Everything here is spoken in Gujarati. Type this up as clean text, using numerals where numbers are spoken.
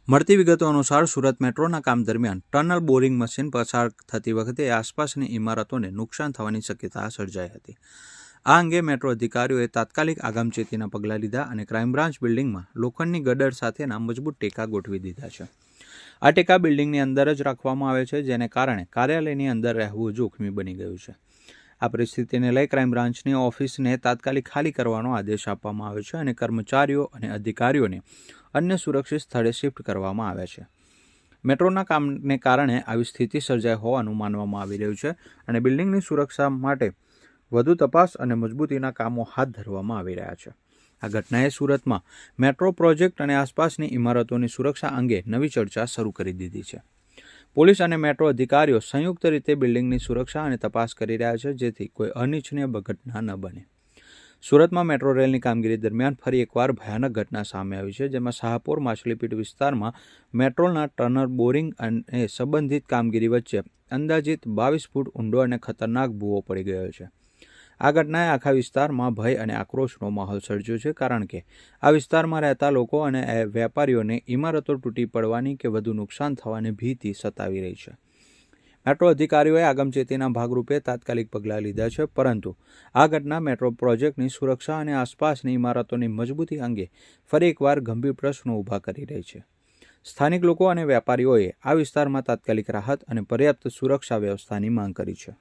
મળતી વિગતો અનુસાર સુરત મેટ્રોના કામ દરમિયાન ટનલ બોરિંગ મશીન પસાર થતી વખતે આસપાસની ઇમારતોને નુકસાન થવાની શક્યતા સર્જાઈ હતી. આ અંગે મેટ્રો અધિકારીઓએ તાત્કાલિક આગામચેતીના પગલાં લીધા અને ક્રાઇમ બ્રાન્ચ બિલ્ડિંગમાં લોખંડની ગડર સાથેના મજબૂત ટેકા ગોઠવી દીધા છે. આ ટેકા બિલ્ડિંગની અંદર જ રાખવામાં આવે છે, જેને કારણે કાર્યાલયની અંદર રહેવું જોખમી બની ગયું છે. આ પરિસ્થિતિને લઈ ક્રાઇમ બ્રાન્ચની ઓફિસને તાત્કાલિક ખાલી કરવાનો આદેશ આપવામાં આવ્યો છે અને કર્મચારીઓ અને અધિકારીઓને અન્ય સુરક્ષિત સ્થળે શિફ્ટ કરવામાં આવ્યા છે. મેટ્રોના કામને કારણે આવી સ્થિતિ સર્જાઈ હોવાનું માનવામાં આવી રહ્યું છે અને બિલ્ડિંગની સુરક્ષા માટે વધુ તપાસ અને મજબૂતીના કામો હાથ ધરવામાં આવી રહ્યા છે. આ ઘટનાએ સુરતમાં મેટ્રો પ્રોજેક્ટ અને આસપાસની ઇમારતોની સુરક્ષા અંગે નવી ચર્ચા શરૂ કરી દીધી છે. પોલીસ અને મેટ્રો અધિકારીઓ સંયુક્ત રીતે બિલ્ડિંગની સુરક્ષા અને તપાસ કરી રહ્યા છે, જેથી કોઈ અનિચ્છનીય ઘટના ન બને. સુરતમાં મેટ્રો રેલની કામગીરી દરમિયાન ફરી એકવાર ભયાનક ઘટના સામે આવી છે, જેમાં શાહપુર માછલીપીટ વિસ્તારમાં મેટ્રોના ટનલ બોરિંગ અને સંબંધિત કામગીરી વચ્ચે અંદાજિત 22 ફૂટ ઊંડો અને ખતરનાક ભૂવો પડી ગયો છે. આ ઘટનાએ આખા વિસ્તારમાં ભય અને આક્રોશનો માહોલ સર્જ્યો છે, કારણ કે આ વિસ્તારમાં રહેતા લોકો અને વેપારીઓને ઇમારતો તૂટી પડવાની કે વધુ નુકસાન થવાની ભીતિ સતાવી રહી છે. મેટ્રો અધિકારીઓએ આગમચેતીના ભાગરૂપે તાત્કાલિક પગલાં લીધા છે, પરંતુ આ ઘટના મેટ્રો પ્રોજેક્ટની સુરક્ષા અને આસપાસની ઇમારતોની મજબૂતી અંગે ફરી એકવાર ગંભીર પ્રશ્નો ઊભા કરી રહી છે. સ્થાનિક લોકો અને વેપારીઓએ આ વિસ્તારમાં તાત્કાલિક રાહત અને પર્યાપ્ત સુરક્ષા વ્યવસ્થાની માંગ કરી છે.